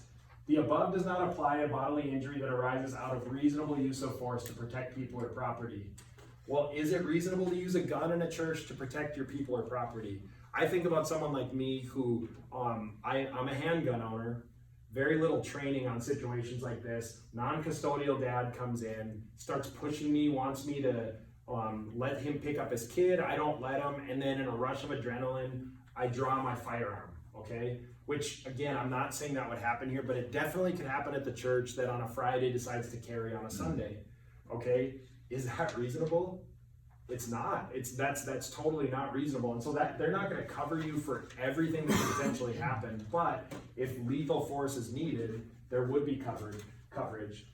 the above does not apply to bodily injury that arises out of reasonable use of force to protect people or property. Well, is it reasonable to use a gun in a church to protect your people or property? I think about someone like me who, I'm a handgun owner, very little training on situations like this. Non-custodial dad comes in, starts pushing me, wants me to let him pick up his kid. I don't let him, and then in a rush of adrenaline, I draw my firearm, okay? Which, again, I'm not saying that would happen here, but it definitely could happen at the church that on a Friday decides to carry on a Sunday, okay? Is that reasonable? It's not. That's totally not reasonable. And so that they're not going to cover you for everything that could potentially happen. But if lethal force is needed, there would be coverage.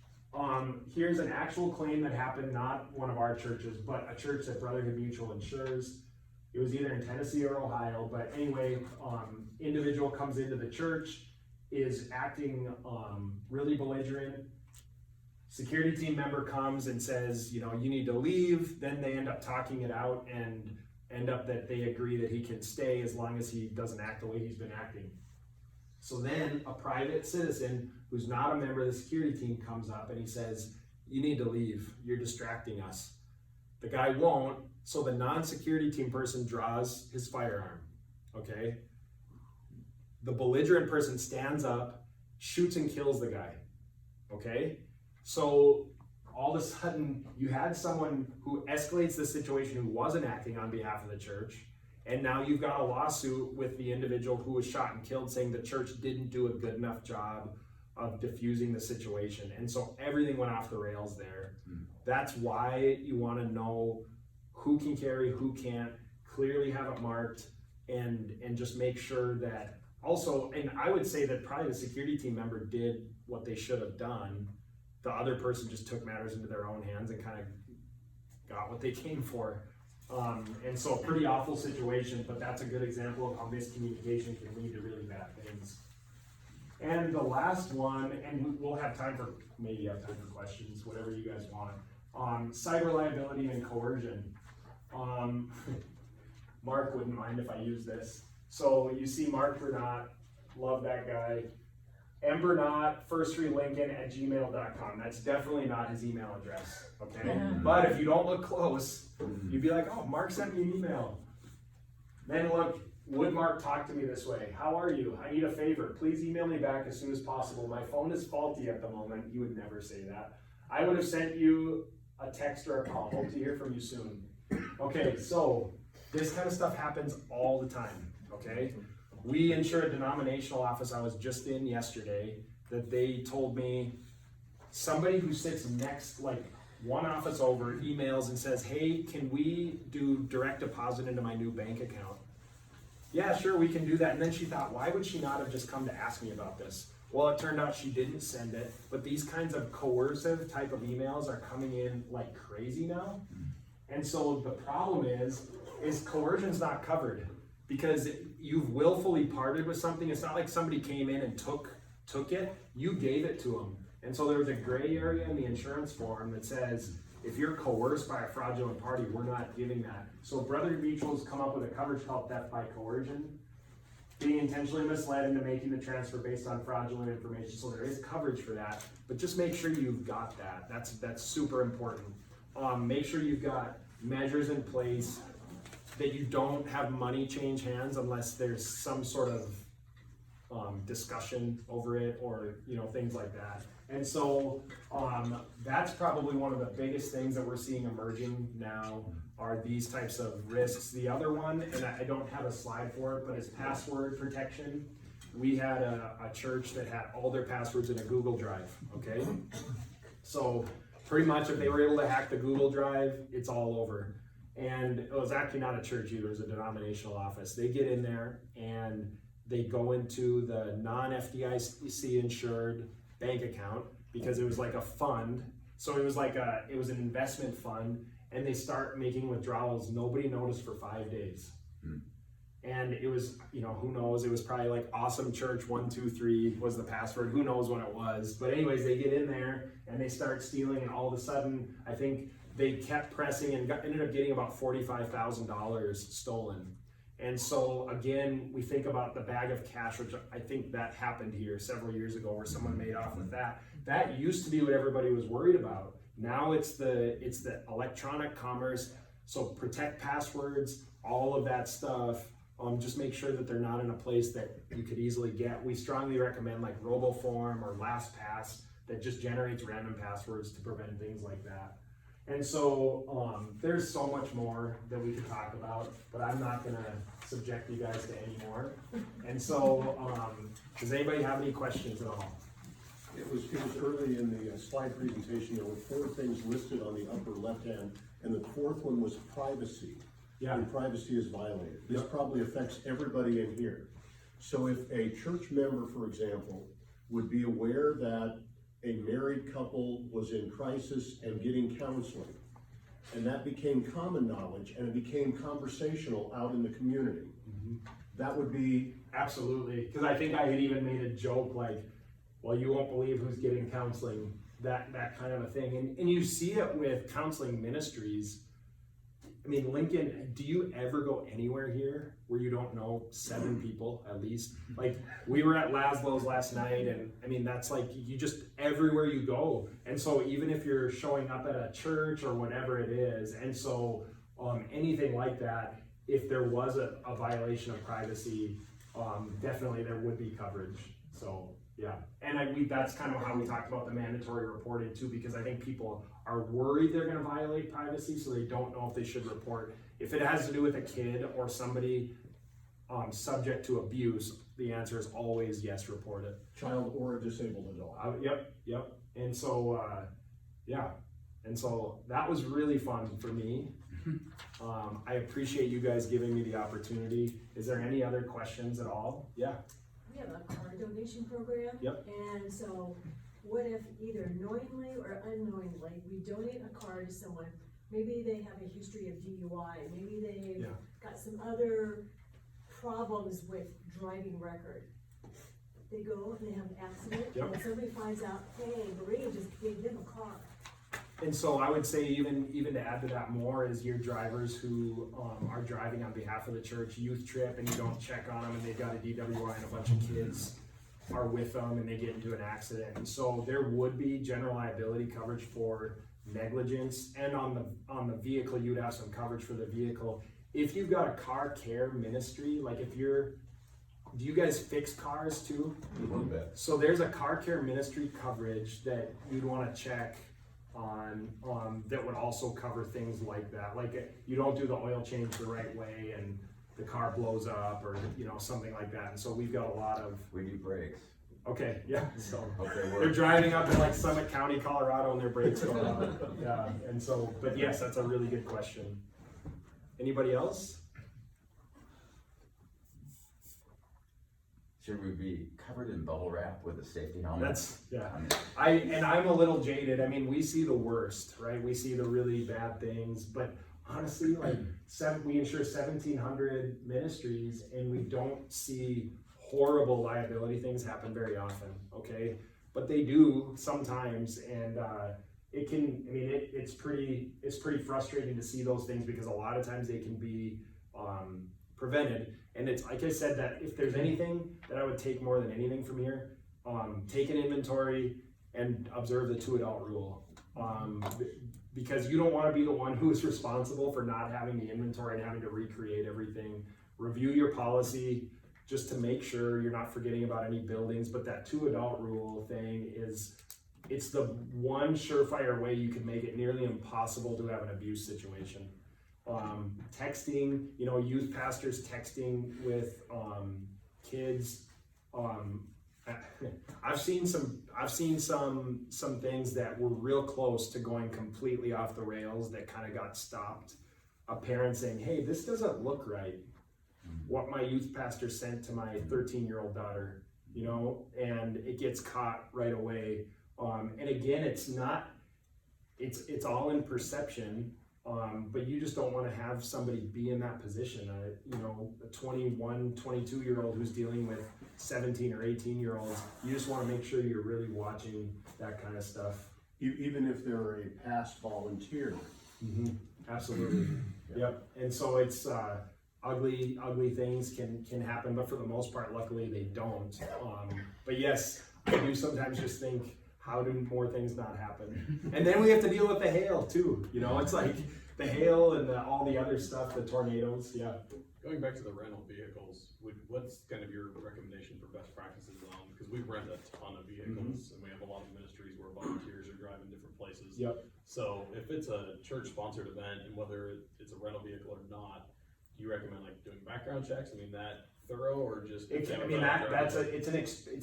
Here's an actual claim that happened, not one of our churches, but a church that Brotherhood Mutual insures. It was either in Tennessee or Ohio, but anyway, individual comes into the church, is acting, really belligerent. Security team member comes and says, you know, you need to leave. Then they end up talking it out and end up that they agree that he can stay as long as he doesn't act the way he's been acting. So then a private citizen who's not a member of the security team comes up and he says, you need to leave, you're distracting us. The guy won't, so the non-security team person draws his firearm, okay? The belligerent person stands up, shoots and kills the guy, okay? So all of a sudden, you had someone who escalates the situation who wasn't acting on behalf of the church, and now you've got a lawsuit with the individual who was shot and killed saying the church didn't do a good enough job of diffusing the situation. And so everything went off the rails there. That's why you want to know who can carry, who can't, clearly have it marked, and just make sure that also, and I would say that probably the security team member did what they should have done. The other person just took matters into their own hands and kind of got what they came for. And so a pretty awful situation, but that's a good example of how miscommunication can lead to really bad things. And the last one, and we'll have time for, maybe have time for questions, whatever you guys want. Cyber liability and coercion. Mark wouldn't mind if I use this. So you see Mark Bernat, love that guy. mbernat, firstreelincoln@gmail.com. That's definitely not his email address, okay? Yeah. But if you don't look close, you'd be like, oh, Mark sent me an email. Then look, would Mark talk to me this way? How are you? I need a favor. Please email me back as soon as possible. My phone is faulty at the moment. You would never say that. I would have sent you a text or a call. Hope to hear from you soon. Okay, so this kind of stuff happens all the time, okay? We insure a denominational office I was just in yesterday that they told me somebody who sits next, like one office over, emails and says, hey, can we do direct deposit into my new bank account? Yeah, sure, we can do that. And then she thought, why would she not have just come to ask me about this? Well, it turned out she didn't send it, but these kinds of coercive type of emails are coming in like crazy now. And so the problem is coercion's not covered because you've willfully parted with something. It's not like somebody came in and took it, you gave it to them. And so there's a gray area in the insurance form that says, if you're coerced by a fraudulent party, we're not giving that. So Brotherly Mutual's come up with a coverage called theft by coercion, being intentionally misled into making the transfer based on fraudulent information. So there is coverage for that, but just make sure you've got that. That's super important. Make sure you've got measures in place that you don't have money change hands unless there's some sort of discussion over it or things like that. And so that's probably one of the biggest things that we're seeing emerging now are these types of risks. The other one, and I don't have a slide for it, but it's password protection. We had a church that had all their passwords in a Google Drive, okay? So pretty much if they were able to hack the Google Drive, it's all over. And it was actually not a church either, it was a denominational office. They get in there and they go into the non-FDIC insured bank account because it was like a fund. So it was an investment fund, and they start making withdrawals. Nobody noticed for 5 days. And it was, who knows, it was probably like Awesome Church 123 was the password. Who knows what it was. But anyways, they get in there and they start stealing, and all of a sudden, I think they kept pressing and ended up getting about $45,000 stolen. And so again, we think about the bag of cash, which I think that happened here several years ago where someone made off with that. That used to be what everybody was worried about. Now it's the electronic commerce. So protect passwords, all of that stuff. Just make sure that they're not in a place that you could easily get. We strongly recommend like RoboForm or LastPass that just generates random passwords to prevent things like that. And so there's so much more that we could talk about, but I'm not gonna subject you guys to any more. And so does anybody have any questions at all? It was early in the slide presentation, there were 4 things listed on the upper left hand, and the 4th one was privacy. Yeah. And privacy is violated. This probably affects everybody in here. So if a church member, for example, would be aware that a married couple was in crisis and getting counseling, and that became common knowledge, and it became conversational out in the community. That would be, Absolutely, because I think I had even made a joke like, well, you won't believe who's getting counseling, that kind of a thing. And you see it with counseling ministries. I mean, Lincoln, do you ever go anywhere here where you don't know 7 people at least? Like, we were at Laszlo's last night, and I mean, that's like, you just, everywhere you go. And so even if you're showing up at a church or whatever it is, and so anything like that, if there was a violation of privacy, definitely there would be coverage. So, yeah. And that's kind of how we talked about the mandatory reporting too, because I think people are worried they're gonna violate privacy, so they don't know if they should report. If it has to do with a kid or somebody subject to abuse, the answer is always yes, report it. child or a disabled adult. Yep. And so, yeah. And so that was really fun for me. I appreciate you guys giving me the opportunity. Is there any other questions at all? Yeah. We have a car donation program. Yep. And so what if either knowingly or unknowingly, we donate a car to someone, maybe they have a history of DUI, maybe they've got some other problems with driving record. They go and they have an accident, and somebody finds out, hey, Maria just gave them a car. And so I would say even to add to that more is your drivers who are driving on behalf of the church youth trip, and you don't check on them, and they've got a DWI and a bunch of kids are with them and they get into an accident. And so there would be general liability coverage for negligence, and on the vehicle you'd have some coverage for the vehicle. If you've got a car care ministry, like do you guys fix cars too? A little bit. So there's a car care ministry coverage that you'd want to check on that would also cover things like that. Like you don't do the oil change the right way and the car blows up, or something like that. And so we've got a lot of, We do brakes. okay, yeah, so Okay, they're driving up in like Summit County, Colorado, and their brakes go out. Yeah, and so, but yes, that's a really good question. Anybody else? Should we be covered in bubble wrap with a safety helmet? I'm a little jaded. I mean, we see the worst, right? We see the really bad things, but honestly, like we insure 1,700 ministries, and we don't see horrible liability things happen very often, okay? But they do sometimes, and it's pretty frustrating to see those things, because a lot of times they can be prevented. And it's like I said, that if there's anything that I would take more than anything from here, take an inventory and observe the 2 adult rule. Because you don't want to be the one who is responsible for not having the inventory and having to recreate everything. Review your policy just to make sure you're not forgetting about any buildings. But that 2 adult rule thing it's the one surefire way you can make it nearly impossible to have an abuse situation. Texting, youth pastors texting with kids. I've seen some things that were real close to going completely off the rails that kind of got stopped. A parent saying, hey, this doesn't look right, what my youth pastor sent to my 13-year-old daughter, and it gets caught right away. And again, it's it's all in perception. But you just don't want to have somebody be in that position. A 21, 22-year-old who's dealing with 17 or 18-year-olds. You just want to make sure you're really watching that kind of stuff. Even if they're a past volunteer. Absolutely. Yep. And so it's ugly things can happen, but for the most part, luckily they don't. But yes, I do sometimes just think, how do more things not happen? And then we have to deal with the hail too. It's like the hail and all the other stuff, the tornadoes. Yeah. Going back to the rental vehicles, what's kind of your recommendation for best practices on? Because we rent a ton of vehicles, and we have a lot of ministries where volunteers are driving different places. Yep. So if it's a church-sponsored event, and whether it's a rental vehicle or not, do you recommend like doing background checks? I mean, that thorough, or just? It's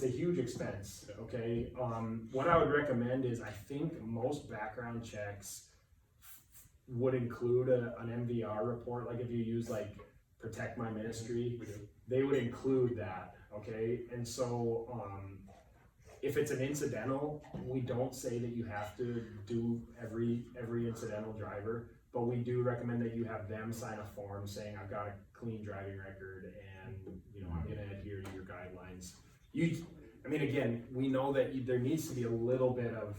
a huge expense. Okay. What I would recommend is, I think most background checks would include an MVR report. Like if you use like Protect My Ministry, they would include that. Okay. And so if it's an incidental, we don't say that you have to do every incidental driver, but we do recommend that you have them sign a form saying, I've got a clean driving record and, you know, I'm gonna adhere to your guidelines. I mean, again, we know that there needs to be a little bit of,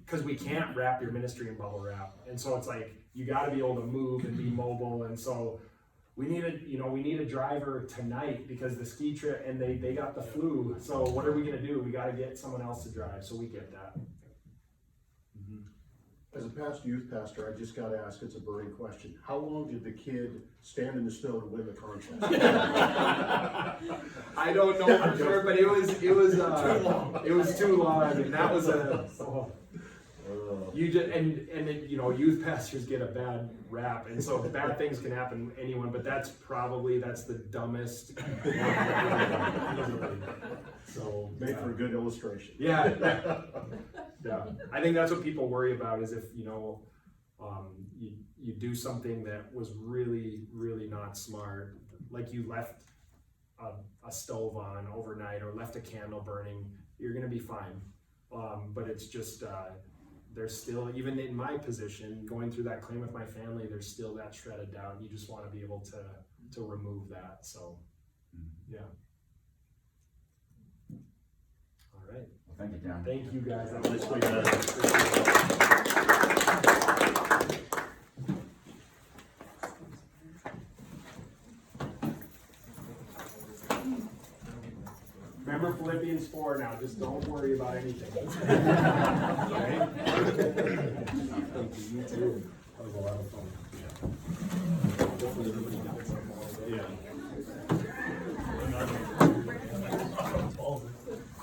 cause we can't wrap your ministry in bubble wrap. And so it's like, you gotta be able to move and be mobile. And so we need a driver tonight because the ski trip and they got the flu. So what are we gonna do? We gotta get someone else to drive. So we get that. As a past youth pastor, I just gotta ask, it's a burning question. How long did the kid stand in the snow to win the contest? I don't know for sure, but it was too long, and that was you just and then, you know, youth pastors get a bad rap, and so bad things can happen to anyone, but that's the dumbest one. So Made for a good illustration. yeah. I think that's what people worry about is if, you know, you do something that was really, really not smart, like you left a stove on overnight or left a candle burning, you're gonna be fine. But it's just, there's still, even in my position, going through that claim with my family, there's still that shred of doubt. You just wanna be able to remove that, so, yeah. All right. Well, thank you, John. Thank you guys. Nicely done. Remember Philippians 4 now, just don't worry about anything. Okay? Thank you, you too. That was a lot of fun. Yeah.